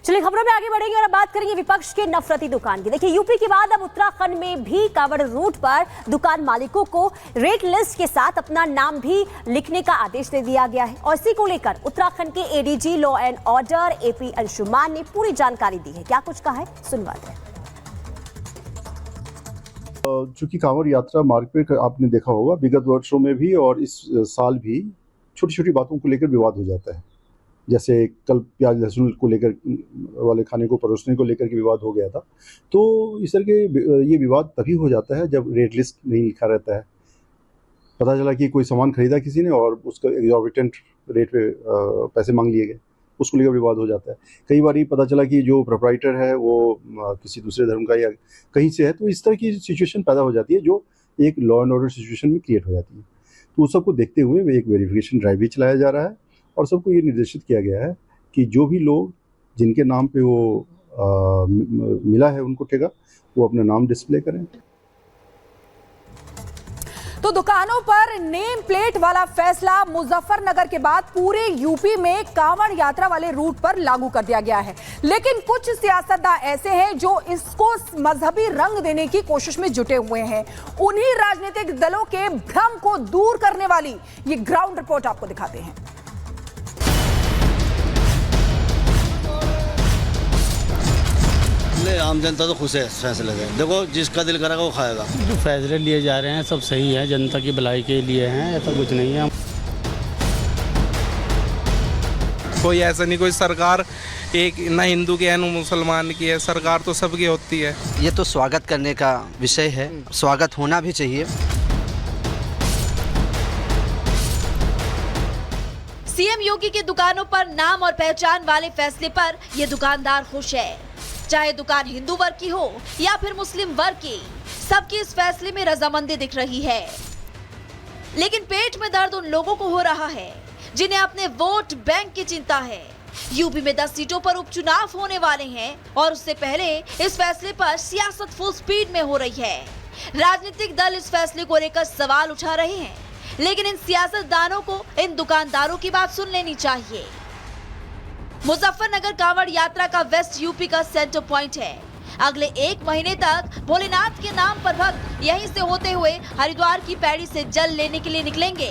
चलिए खबरों में आगे बढ़ेंगे और अब बात करेंगे विपक्ष के नफरती दुकान की। देखिए यूपी के बाद अब उत्तराखंड में भी कावड़ रूट पर दुकान मालिकों को रेट लिस्ट के साथ अपना नाम भी लिखने का आदेश दे दिया गया है और इसी को लेकर उत्तराखंड के ADG law and order AP Anshuman ने पूरी जानकारी दी है। क्या कुछ कहा है सुनवाते हैं। चूंकि कांवड़ यात्रा मार्ग पर आपने देखा होगा विगत वर्षों में भी और इस साल भी छोटी छोटी बातों को लेकर विवाद हो जाता है। जैसे कल प्याज लहसुन को लेकर वाले खाने को परोसने को लेकर के विवाद हो गया था। तो इस तरह के ये विवाद तभी हो जाता है जब रेट लिस्ट नहीं लिखा रहता है। पता चला कि कोई सामान खरीदा किसी ने और उसका एग्जॉर्बिटेंट रेट पे पैसे मांग लिए गए, उसको लेकर विवाद हो जाता है। कई बार पता चला कि जो प्रोप्राइटर है वो किसी दूसरे धर्म का या कहीं से है, तो इस तरह की सिचुएशन पैदा हो जाती है जो एक लॉ एंड ऑर्डर सिचुएशन में क्रिएट हो जाती है। तो उस सबको देखते हुए एक वेरिफिकेशन ड्राइव भी चलाया जा रहा है और सबको ये निर्देशित किया गया है कि जो भी लोग जिनके नाम पे वो मिला है उनको ठेका, वो अपना नाम डिस्प्ले करें। तो दुकानों पर नेम प्लेट वाला फैसला मुजफ्फरनगर के बाद पूरे यूपी में कांवड़ यात्रा वाले रूट पर लागू कर दिया गया है। लेकिन कुछ सियासतदान ऐसे हैं जो इसको मजहबी रंग देने की कोशिश में जुटे हुए हैं। उन्हीं राजनीतिक दलों के भ्रम को दूर करने वाली ये ग्राउंड रिपोर्ट आपको दिखाते हैं। आम जनता तो खुश है इस फैसले से। देखो जिसका दिल करेगा वो खाएगा। जो फैसले लिए जा रहे हैं सब सही है, जनता की भलाई के लिए हैं, ऐसा कुछ नहीं है। कोई ऐसा नहीं, कोई सरकार एक ना हिंदू की है ना मुसलमान की है, सरकार तो सबकी होती है। ये तो स्वागत करने का विषय है, स्वागत होना भी चाहिए। सीएम योगी की दुकानों पर नाम और पहचान वाले फैसले पर ये दुकानदार खुश है। चाहे दुकान हिंदू वर्ग की हो या फिर मुस्लिम वर्ग की, सबकी इस फैसले में रजामंदी दिख रही है। लेकिन पेट में दर्द उन लोगों को हो रहा है जिन्हें अपने वोट बैंक की चिंता है। यूपी में 10 सीटों पर उपचुनाव होने वाले हैं और उससे पहले इस फैसले पर सियासत फुल स्पीड में हो रही है। राजनीतिक दल इस फैसले को लेकर सवाल उठा रहे हैं, लेकिन इन सियासतदानों को इन दुकानदारों की बात सुन लेनी चाहिए। मुजफ्फरनगर कांवड़ यात्रा का वेस्ट यूपी का सेंटर पॉइंट है। अगले 1 महीने तक भोलेनाथ के नाम पर भक्त यहीं से होते हुए हरिद्वार की पैड़ी से जल लेने के लिए निकलेंगे।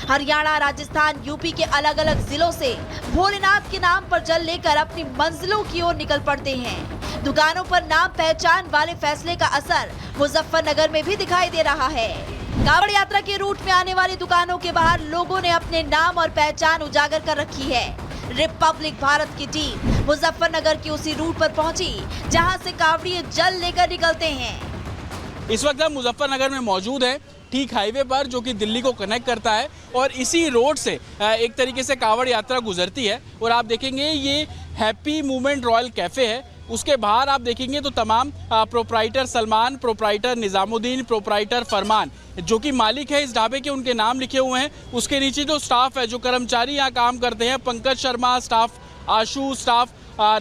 हरियाणा, राजस्थान, यूपी के अलग अलग जिलों से भोलेनाथ के नाम पर जल लेकर अपनी मंजिलों की ओर निकल पड़ते हैं। दुकानों पर नाम पहचान वाले फैसले का असर मुजफ्फरनगर में भी दिखाई दे रहा है। कांवड़ यात्रा के रूट में आने वाली दुकानों के बाहर लोगों ने अपने नाम और पहचान उजागर कर रखी है। रिपब्लिक भारत की टीम मुजफ्फरनगर की उसी रूट पर पहुंची जहां से कांवड़िए जल लेकर निकलते हैं। इस वक्त हम मुजफ्फरनगर में मौजूद हैं, ठीक हाईवे पर जो कि दिल्ली को कनेक्ट करता है और इसी रोड से एक तरीके से कांवड़ यात्रा गुजरती है। और आप देखेंगे ये हैप्पी मूवमेंट रॉयल कैफे है, उसके बाहर आप देखेंगे तो तमाम proprietor Salman, proprietor Nizamuddin, proprietor Farman जो कि मालिक है इस ढाबे के, उनके नाम लिखे हुए हैं। उसके नीचे जो स्टाफ है, जो कर्मचारी यहाँ काम करते हैं, पंकज शर्मा स्टाफ, आशु स्टाफ,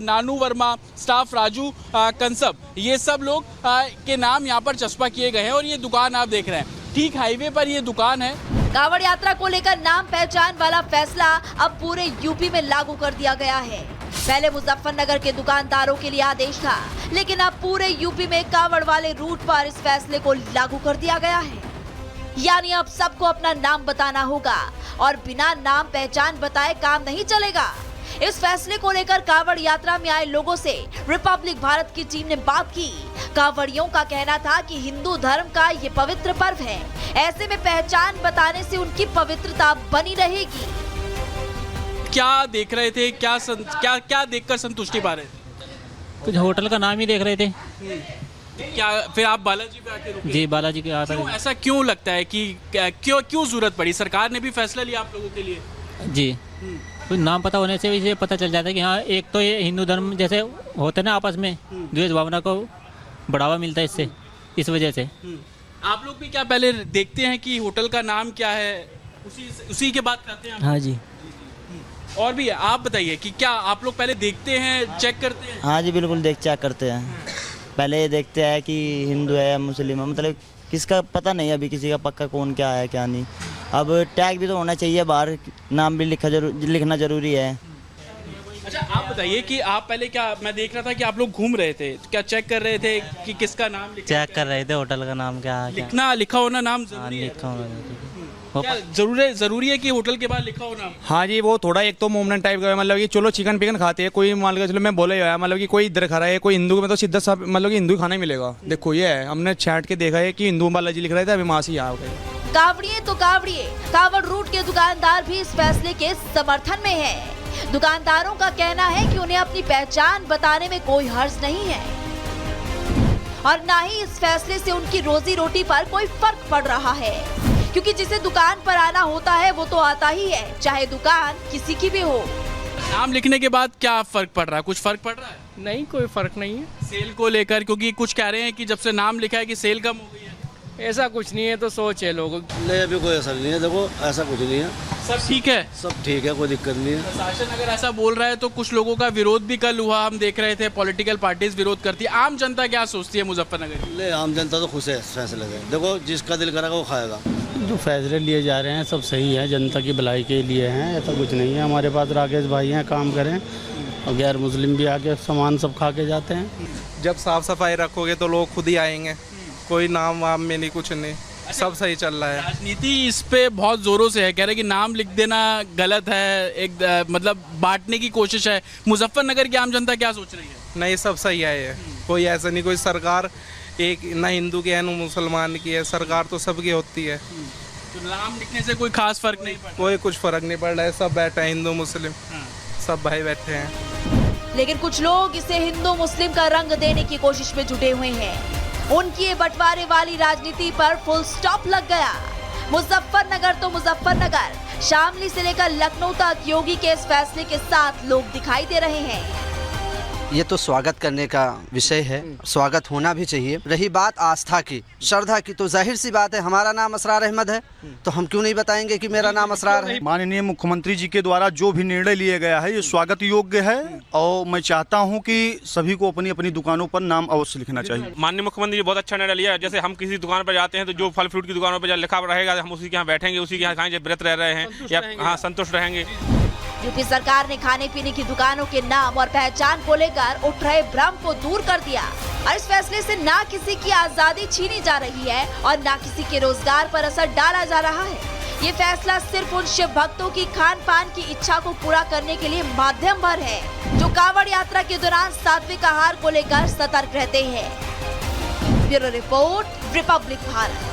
नानू वर्मा स्टाफ, राजू कंसब, ये सब लोग के नाम यहाँ पर चस्पा किए गए हैं। और ये दुकान आप देख रहे हैं, ठीक हाईवे पर ये दुकान है। कांवड़ यात्रा को लेकर नाम पहचान वाला फैसला अब पूरे यूपी में लागू कर दिया गया है। पहले मुजफ्फरनगर के दुकानदारों के लिए आदेश था, लेकिन अब पूरे यूपी में कांवड़ वाले रूट पर इस फैसले को लागू कर दिया गया है। यानी अब सबको अपना नाम बताना होगा और बिना नाम पहचान बताए काम नहीं चलेगा। इस फैसले को लेकर कांवड़ यात्रा में आए लोगों से रिपब्लिक भारत की टीम ने बात की। कांवड़ियों का कहना था कि हिंदू धर्म का ये पवित्र पर्व है, ऐसे में पहचान बताने से उनकी पवित्रता बनी रहेगी। क्या देख रहे थे, क्या देखकर संतुष्टि पा रहे थे? कुछ होटल का नाम ही देख रहे थे। क्या फिर आप बालाजी पे आके रुके? जी बालाजी के आते। ऐसा क्यों लगता है कि क्यों जरूरत पड़ी? सरकार ने भी फैसला लिया आप लोगों के लिए। जी कुछ नाम पता होने से भी पता चल जाता है कि हाँ, एक तो ये हिंदू धर्म जैसे होते ना आपस में द्वेष भावना को बढ़ावा मिलता है इससे, इस वजह से। आप लोग भी क्या पहले देखते हैं कि होटल का नाम क्या है, उसी के बाद खाते हैं? हाँ जी। और भी आप बताइए कि क्या आप लोग पहले देखते हैं, चेक करते हैं? हाँ जी बिल्कुल चेक करते हैं। पहले ये देखते हैं कि हिंदू है या मुस्लिम है, मतलब किसका पता नहीं अभी किसी का पक्का कौन क्या है क्या नहीं। अब टैग भी तो होना चाहिए, बाहर नाम भी लिखना जरूरी है। अच्छा, आप बताइए कि आप पहले क्या, मैं देख रहा था कि आप लोग घूम रहे थे, क्या चेक कर रहे थे कि किसका नाम चेक कर रहे थे होटल का नाम क्या है, लिखा होना नाम जरूरी है? क्या जरूरी है कि होटल के बाद लिखा हो नाम? हाँ जी, वो थोड़ा एक तो मूवमेंट टाइप का है, मतलब कि चलो चिकन पिकन खाते हैं, कोई मान के चलो मैं बोले हुआ है, मतलब कि कोई इधर खा रहा है, कोई हिंदू में तो सीधा सा मतलब कि हिंदू खाना ही मिलेगा। देखो ये है, हमने छाट के देखा है कि हिंदू बालाजी लिख रहे थे, अभी वहाँ से यहाँ गए। कावड़िए तो कावड़िए, कावड़ रूट के दुकानदार भी इस फैसले के समर्थन में है। दुकानदारों का कहना है कि उन्हें अपनी पहचान बताने में कोई हर्ज नहीं है और ना ही इस फैसले से उनकी रोजी रोटी पर कोई फर्क पड़ रहा है, क्योंकि जिसे दुकान पर आना होता है वो तो आता ही है, चाहे दुकान किसी की भी हो। नाम लिखने के बाद क्या फर्क पड़ रहा है? कुछ फर्क पड़ रहा है? नहीं, कोई फर्क नहीं है सेल को लेकर, क्योंकि कुछ कह रहे हैं कि जब से नाम लिखा है कि सेल कम हो गई है। ऐसा कुछ नहीं है, तो सोच है लोगों। नहीं, अभी कोई असर नहीं है। देखो ऐसा कुछ नहीं है, सब ठीक है, सब ठीक है, कोई दिक्कत नहीं है। प्रशासन अगर ऐसा बोल रहा है तो कुछ लोगों का विरोध भी कल हुआ, हम देख रहे थे, पॉलिटिकल पार्टीज विरोध करती है। आम जनता क्या सोचती है मुजफ्फरनगर की? ले, आम जनता तो खुश है इस फैसले से। देखो जिसका दिल करेगा वो खाएगा। जो फैसले लिए जा रहे हैं सब सही है, जनता की भलाई के लिए हैं, ऐसा कुछ नहीं है। हमारे पास राकेश भाई हैं, काम करें, और गैर मुस्लिम भी आके सामान सब खा के जाते हैं। जब साफ सफाई रखोगे तो लोग खुद ही आएंगे, कोई नाम वाम में नहीं, कुछ नहीं, सब सही चल रहा है। राजनीति इस पे बहुत जोरों से है, कह रहे कि नाम लिख देना गलत है, एक मतलब बांटने की कोशिश है। मुजफ्फरनगर की आम जनता क्या सोच रही है? नहीं, सब सही है ये, कोई ऐसा नहीं, कोई सरकार एक ना हिंदू की है ना मुसलमान की है, सरकार तो सबकी होती है। तो नाम लिखने से कोई खास फर्क नहीं पड़ता? कोई कुछ फर्क नहीं पड़ रहा है, सब बैठे हैं, हिंदू मुस्लिम सब भाई बैठे हैं। लेकिन कुछ लोग इसे हिंदू मुस्लिम का रंग देने की कोशिश में जुटे हुए हैं। उनकी ये बंटवारे वाली राजनीति पर फुल स्टॉप लग गया। मुजफ्फरनगर तो मुजफ्फरनगर, शामली से लेकर लखनऊ तक योगी के इस फैसले के साथ लोग दिखाई दे रहे हैं। ये तो स्वागत करने का विषय है, स्वागत होना भी चाहिए। रही बात आस्था की, श्रद्धा की, तो जाहिर सी बात है, हमारा नाम असरार अहमद है, तो हम क्यों नहीं बताएंगे कि मेरा नाम असरार है। माननीय मुख्यमंत्री जी के द्वारा जो भी निर्णय लिए गया है ये स्वागत योग्य है, और मैं चाहता हूं कि सभी को अपनी अपनी दुकानों पर नाम अवश्य लिखना चाहिए। माननीय मुख्यमंत्री जी बहुत अच्छा निर्णय लिया है। जैसे हम किसी दुकान पर जाते हैं तो जो फल फ्रूट की दुकानों पर लिखा रहेगा हम उसी के यहाँ बैठेंगे, उसी के यहाँ खाएंगे, व्रत रह रहे हैं या हाँ संतुष्ट रहेंगे। यूपी सरकार ने खाने पीने की दुकानों के नाम और पहचान को लेकर उठ रहे भ्रम को दूर कर दिया और इस फैसले से ना किसी की आजादी छीनी जा रही है और ना किसी के रोजगार पर असर डाला जा रहा है। ये फैसला सिर्फ उन शिव भक्तों की खान पान की इच्छा को पूरा करने के लिए माध्यम भर है, जो कांवड़ यात्रा के दौरान सात्विक आहार को लेकर सतर्क रहते हैं। Bureau report, Republic Bharat.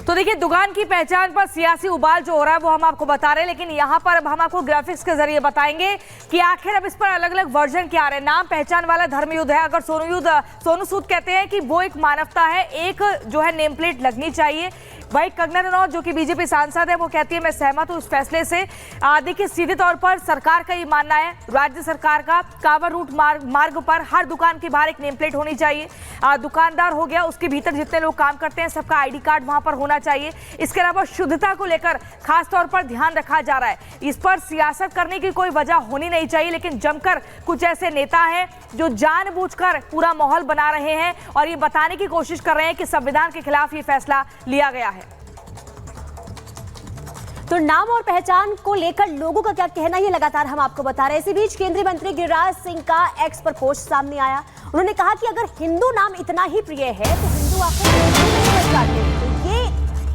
तो देखिए, दुकान की पहचान पर सियासी उबाल जो हो रहा है वो हम आपको बता रहे हैं, लेकिन यहाँ पर अब हम आपको ग्राफिक्स के जरिए बताएंगे कि आखिर अब इस पर अलग अलग वर्जन क्या आ रहे हैं। नाम पहचान वाला धर्मयुद्ध है। अगर सोनू सूद कहते हैं कि वो एक मानवता है, एक जो है नेम प्लेट लगनी चाहिए। वही कंगना रनौत जो कि बीजेपी सांसद है वो कहती है मैं सहमत हूँ इस फैसले से। देखिए, सीधे तौर पर सरकार का ये मानना है, राज्य सरकार का, कांवड़ रूट मार्ग पर हर दुकान के बाहर एक नेम प्लेट होनी चाहिए। दुकानदार हो गया, उसके भीतर जितने लोग काम करते हैं सबका आईडी कार्ड वहां पर होना चाहिए। इसके अलावा शुद्धता को लेकर खास तौर पर ध्यान रखा जा रहा है। इस पर सियासत करने की कोई वजह होनी नहीं चाहिए, लेकिन जमकर कुछ ऐसे नेता हैं जो जानबूझकर पूरा माहौल बना रहे हैं और ये बताने की कोशिश कर रहे हैं कि संविधान के खिलाफ ये फैसला लिया गया है। तो नाम और पहचान को लेकर लोगों का क्या कहना, ये लगातार हम आपको बता रहे हैं। इसी बीच केंद्रीय मंत्री गिरिराज सिंह का एक्स पर पोस्ट सामने आया। उन्होंने कहा कि अगर हिंदू नाम इतना ही प्रिय है तो हिंदू आखिर नहीं बन जाते। तो ये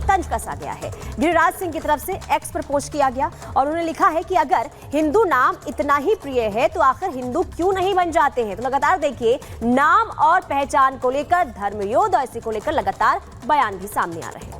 तंज कसा गया है। गिरिराज सिंह की तरफ से एक्स पर पोस्ट किया गया और उन्होंने लिखा है कि अगर हिंदू नाम इतना ही प्रिय है तो आखिर हिंदू क्यों नहीं बन जाते हैं। तो लगातार देखिए, नाम और पहचान को लेकर धर्मयुद्ध और इसी को लेकर लगातार बयान भी सामने आ रहे हैं।